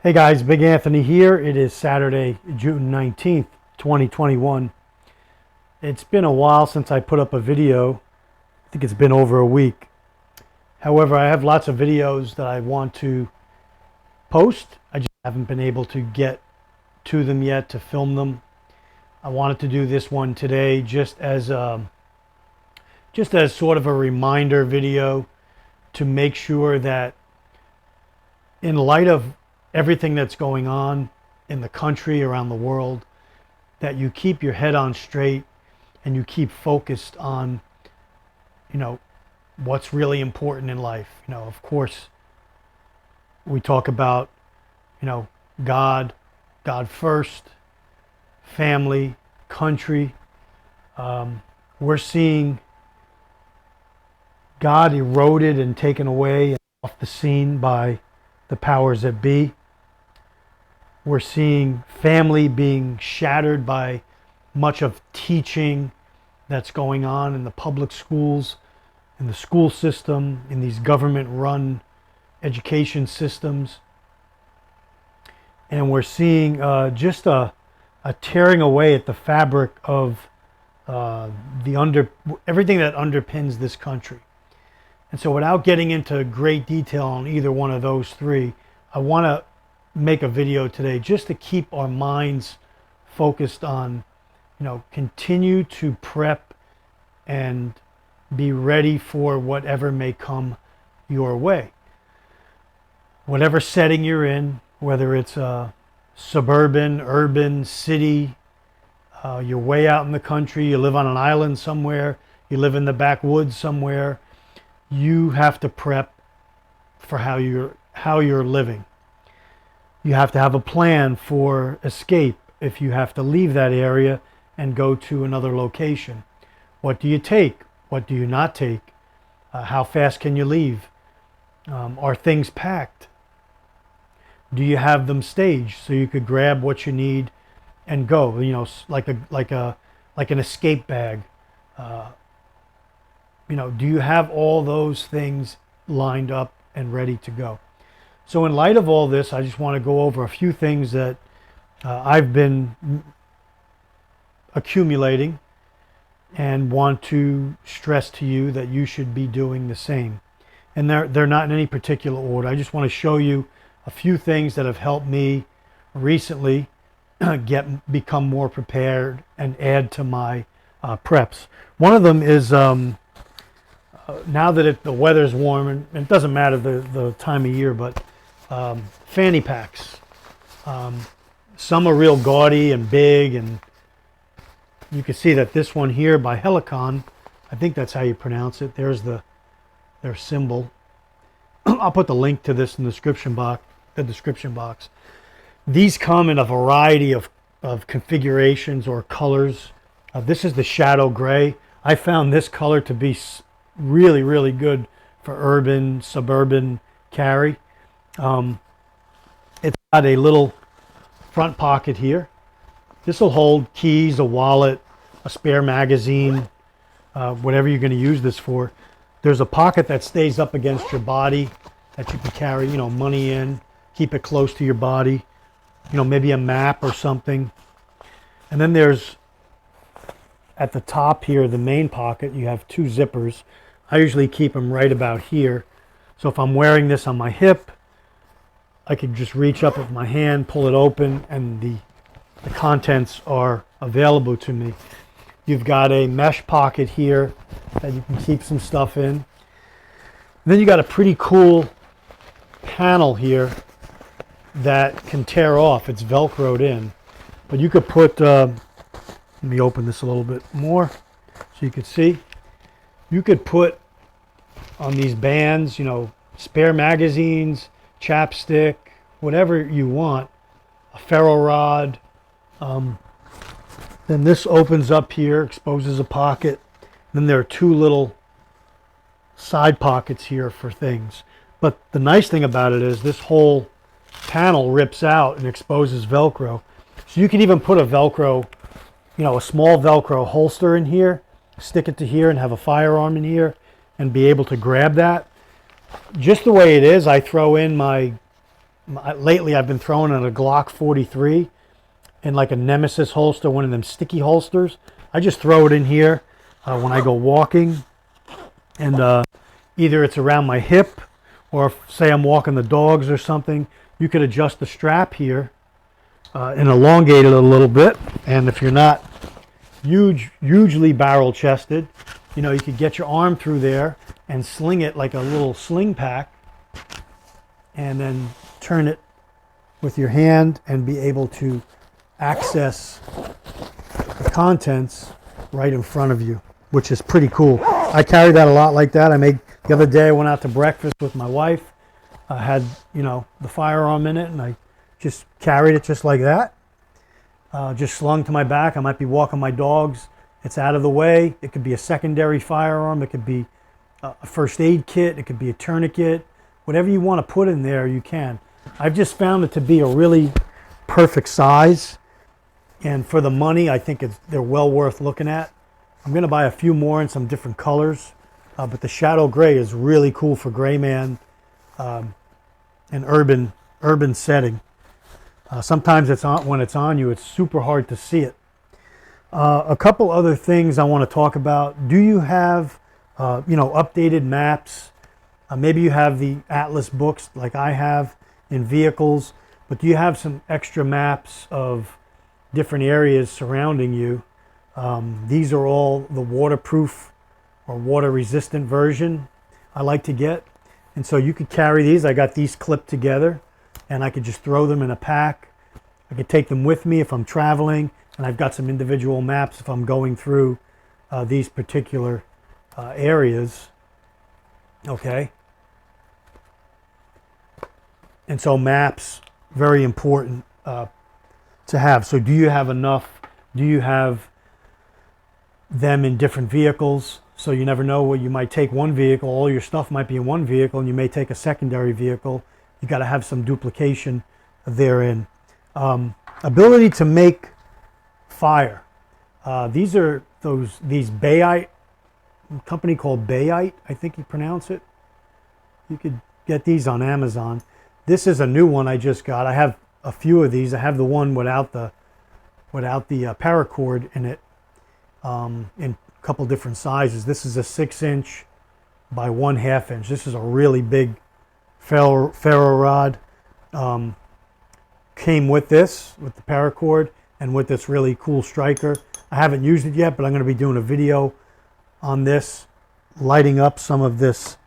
Hey guys, Big Anthony here. It is Saturday, June 19th, 2021. It's been a while since I put up a video. I think it's been over a week. However, I have lots of videos that I want to post. I just haven't been able to get to them yet to film them. I wanted to do this one today just as sort of a reminder video to make sure that in light of everything that's going on in the country, around the world, that you keep your head on straight and you keep focused on, what's really important in life. Of course, we talk about, God, God first, family, country. We're seeing God eroded and taken away and off the scene by the powers that be. We're seeing family being shattered by much of teaching that's going on in the public schools, in the school system, in these government-run education systems. And we're seeing just a tearing away at the fabric of everything that underpins this country. And so without getting into great detail on either one of those three, I want to make a video today just to keep our minds focused on, continue to prep and be ready for whatever may come your way. Whatever setting you're in, whether it's a suburban, urban, city, you're way out in the country, you live on an island somewhere, you live in the backwoods somewhere, you have to prep for how you're living. You have to have a plan for escape if you have to leave that area and go to another location. What do you take? What do you not take? How fast can you leave? Are things packed? Do you have them staged so you could grab what you need and go? Like an escape bag. Do you have all those things lined up and ready to go? So in light of all this, I just want to go over a few things that I've been accumulating and want to stress to you that you should be doing the same. And they're not in any particular order. I just want to show you a few things that have helped me recently become more prepared and add to my preps. One of them is now that the weather's warm, and it doesn't matter the time of year, but Fanny Packs. Some are real gaudy and big, and you can see that this one here by Helikon, I think that's how you pronounce it. There's their symbol. I'll put the link to this in the description box. These come in a variety of configurations or colors. This is the shadow gray. I found this color to be really, really good for urban, suburban carry. It's got a little front pocket here. This will hold keys, a wallet, a spare magazine, whatever you're going to use this for. There's a pocket that stays up against your body that you can carry, money in, keep it close to your body, maybe a map or something. And then there's, at the top here, the main pocket, you have two zippers. I usually keep them right about here. So if I'm wearing this on my hip, I could just reach up with my hand, pull it open, and the contents are available to me. You've got a mesh pocket here that you can keep some stuff in. Then you got a pretty cool panel here that can tear off. It's velcroed in. But you could put, let me open this a little bit more so you could see. You could put on these bands, spare magazines, chapstick, whatever you want, a ferro rod. Then this opens up here, exposes a pocket. Then there are two little side pockets here for things. But the nice thing about it is this whole panel rips out and exposes Velcro. So you can even put a Velcro, a small Velcro holster in here, stick it to here and have a firearm in here and be able to grab that. Just the way it is, I throw in my lately I've been throwing in a Glock 43 in like a Nemesis holster, one of them sticky holsters. I just throw it in here when I go walking, and either it's around my hip, or if, say I'm walking the dogs or something, you could adjust the strap here and elongate it a little bit. And if you're not hugely barrel chested, you know, you could get your arm through there and sling it like a little sling pack, and then turn it with your hand and be able to access the contents right in front of you, which is pretty cool. I carry that a lot like that. The other day I went out to breakfast with my wife. I had, you know, the firearm in it, and I just carried it just like that. Just slung to my back. I might be walking my dogs. It's out of the way. It could be a secondary firearm. It could be a first aid kit. It could be a tourniquet. Whatever you want to put in there, you can. I've just found it to be a really perfect size. And for the money, I think they're well worth looking at. I'm going to buy a few more in some different colors. But the Shadow Gray is really cool for gray man and urban setting. Sometimes when it's on you, it's super hard to see it. A couple other things I want to talk about. Do you have updated maps? Maybe you have the Atlas books like I have in vehicles, but do you have some extra maps of different areas surrounding you? These are all the waterproof or water resistant version I like to get. And so you could carry these. I got these clipped together, and I could just throw them in a pack. I could take them with me if I'm traveling, and I've got some individual maps if I'm going through these particular areas. Okay. And so maps, very important to have. So do you have enough? Do you have them in different vehicles? So you never know what you might take one vehicle. All your stuff might be in one vehicle, and you may take a secondary vehicle. You got to have some duplication therein. Ability to make fire. These are these Bayite, a company called Bayite, I think you pronounce it. You could get these on Amazon. This is a new one I just got. I have a few of these. I have the one without the paracord in it, in a couple different sizes. This is a 6-inch by 1/2 inch. This is a really big Ferro Rod. Came with this, with the paracord, and with this really cool striker. I haven't used it yet, but I'm going to be doing a video on this, lighting up some of this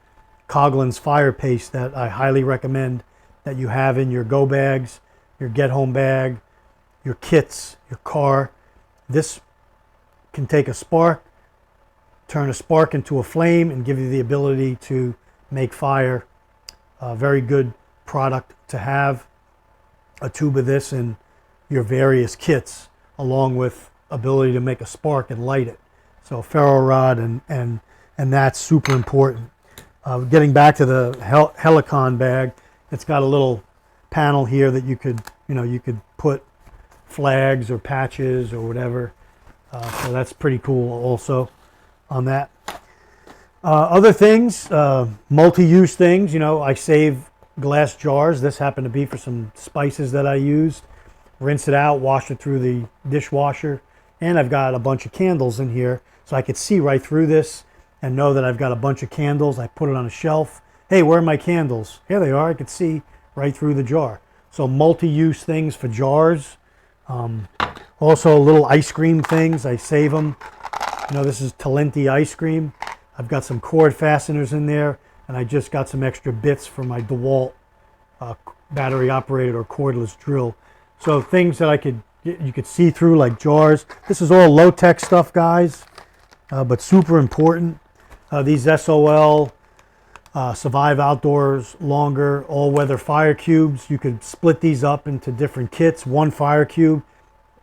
Guylines Firepaste that I highly recommend that you have in your go bags, your get home bag, your kits, your car. This can take a spark, turn a spark into a flame, and give you the ability to make fire. A very good product to have. A tube of this in your various kits, along with ability to make a spark and light it. So Ferro Rod and that's super important. Getting back to the Helikon bag, it's got a little panel here that you could put flags or patches or whatever. So that's pretty cool also on that. Other things, multi-use things, I save glass jars. This happened to be for some spices that I used. Rinse it out, wash it through the dishwasher, and I've got a bunch of candles in here, so I could see right through this and know that I've got a bunch of candles. I put it on a shelf. Hey, where are my candles? Here they are. I could see right through the jar. So multi-use things for jars. Also little ice cream things. I save them. This is Talenti ice cream. I've got some cord fasteners in there, and I just got some extra bits for my DeWalt battery operated or cordless drill. So things that you could see through, like jars. This is all low-tech stuff, guys, but super important. These SOL Survive Outdoors Longer all-weather fire cubes. You could split these up into different kits. One fire cube,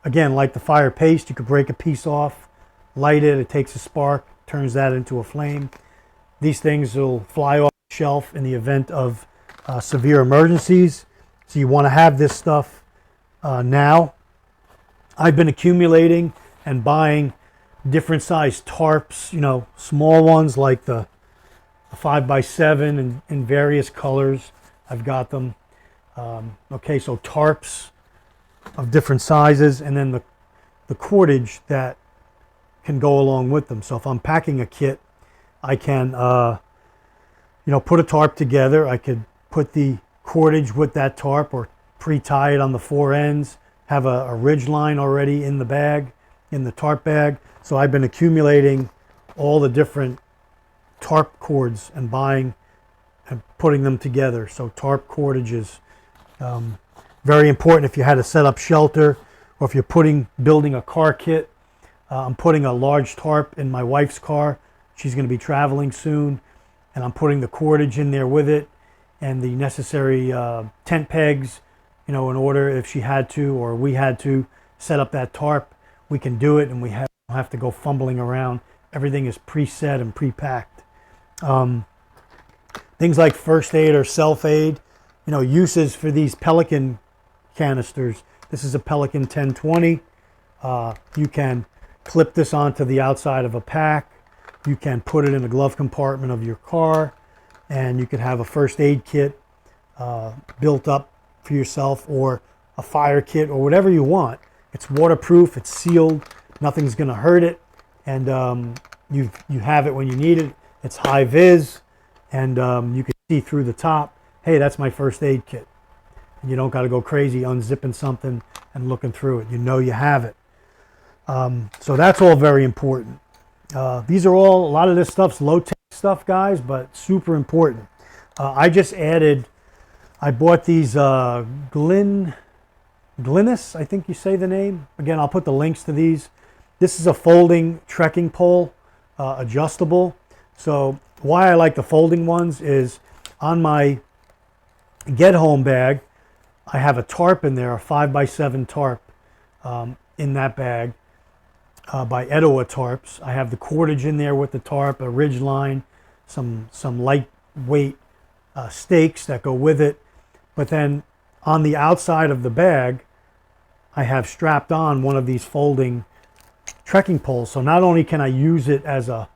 again, like the Firepaste, you could break a piece off, light it, it takes a spark, turns that into a flame. These things will fly off the shelf in the event of severe emergencies. So you want to have this stuff now. I've been accumulating and buying different size tarps, small ones like the 5x7 in various colors. I've got them. Okay, so tarps of different sizes, and then the cordage that can go along with them. So if I'm packing a kit, I can put a tarp together. I could put the cordage with that tarp or pre-tie it on the four ends, have a ridge line already in the bag, in the tarp bag. So I've been accumulating all the different tarp cords and buying and putting them together. So tarp cordages, very important if you had to set up shelter, or if you're building a car kit. I'm putting a large tarp in my wife's car. She's going to be traveling soon, and I'm putting the cordage in there with it and the necessary tent pegs, in order if she had to or we had to set up that tarp, we can do it, and we don't have to go fumbling around. Everything is preset and pre-packed. Things like first aid or self-aid, uses for these Pelican canisters. This is a Pelican 1020. You can clip this onto the outside of a pack. You can put it in the glove compartment of your car, and you could have a first aid kit built up for yourself, or a fire kit, or whatever you want. It's waterproof, it's sealed, nothing's going to hurt it, and you have it when you need it. It's high vis, and you can see through the top. Hey, that's my first aid kit. And you don't got to go crazy unzipping something and looking through it. You have it. So that's all very important. These are all, a lot of this stuff's low-tech stuff, guys, but super important. I bought these Guylines, I think you say the name. Again, I'll put the links to these. This is a folding trekking pole, adjustable. So why I like the folding ones is on my get home bag, I have a tarp in there, a 5x7 tarp in that bag by Etowah Tarps. I have the cordage in there with the tarp, a ridge line, some lightweight stakes that go with it. But then on the outside of the bag, I have strapped on one of these folding trekking poles. So not only can I use it as to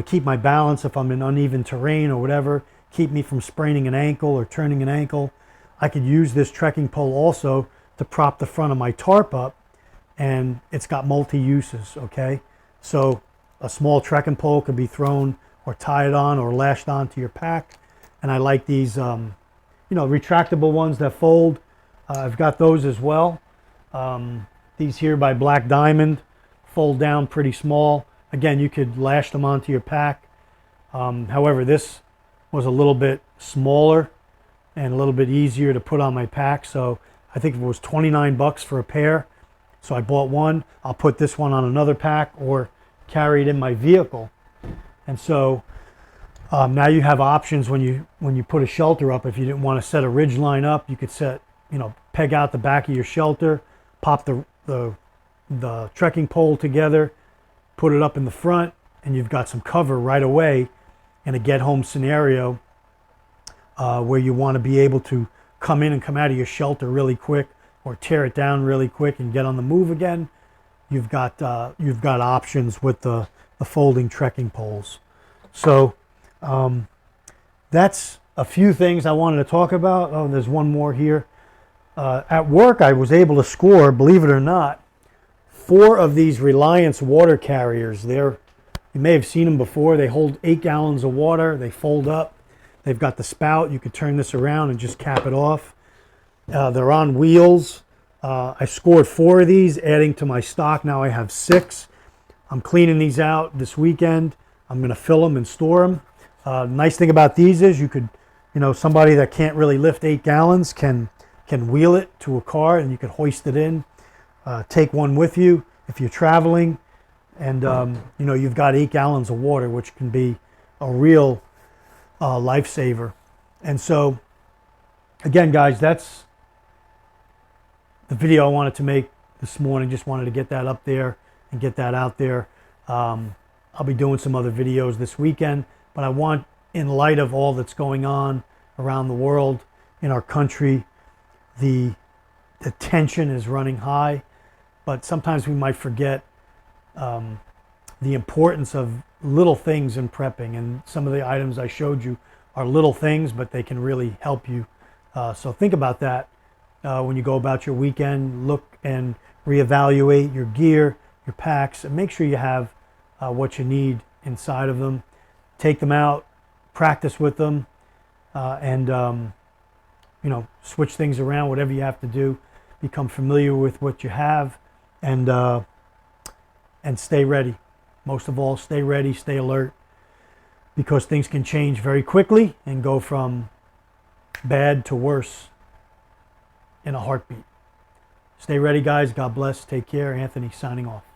keep my balance if I'm in uneven terrain or whatever, keep me from spraining an ankle or turning an ankle, I could use this trekking pole also to prop the front of my tarp up, and it's got multi-uses, okay? So a small trekking pole could be thrown or tied on or lashed onto your pack. And I like these, retractable ones that fold. I've got those as well. These here by Black Diamond fold down pretty small. Again, you could lash them onto your pack. However, this was a little bit smaller and a little bit easier to put on my pack. So I think it was 29 bucks for a pair. So I bought one. I'll put this one on another pack or carry it in my vehicle. And so now you have options when you put a shelter up. If you didn't want to set a ridge line up, you could peg out the back of your shelter, pop the trekking pole together, put it up in the front, and you've got some cover right away in a get home scenario where you want to be able to come in and come out of your shelter really quick, or tear it down really quick and get on the move again. You've got options with the folding trekking poles. So that's a few things I wanted to talk about. Oh, there's one more here. At work, I was able to score, believe it or not, 4 of these Reliance water carriers. You may have seen them before. They hold 8 gallons of water. They fold up. They've got the spout. You could turn this around and just cap it off. They're on wheels. I scored 4 of these, adding to my stock. Now I have 6. I'm cleaning these out this weekend. I'm going to fill them and store them. Nice thing about these is you could, somebody that can't really lift 8 gallons can wheel it to a car, and you could hoist it in. Take one with you if you're traveling, and you've got 8 gallons of water, which can be a real lifesaver. And so, again, guys, that's the video I wanted to make this morning. Just wanted to get that up there and get that out there. I'll be doing some other videos this weekend, but I want, in light of all that's going on around the world, in our country, the tension is running high, but sometimes we might forget the importance of little things in prepping. And some of the items I showed you are little things, but they can really help you So think about that when you go about your weekend. Look and reevaluate your gear, your packs, and make sure you have what you need inside of them. Take them out, practice with them, and you know, switch things around, whatever you have to do. Become familiar with what you have, and stay ready. Most of all, stay ready, stay alert, because things can change very quickly and go from bad to worse in a heartbeat. Stay ready, guys. God bless. Take care. Anthony signing off.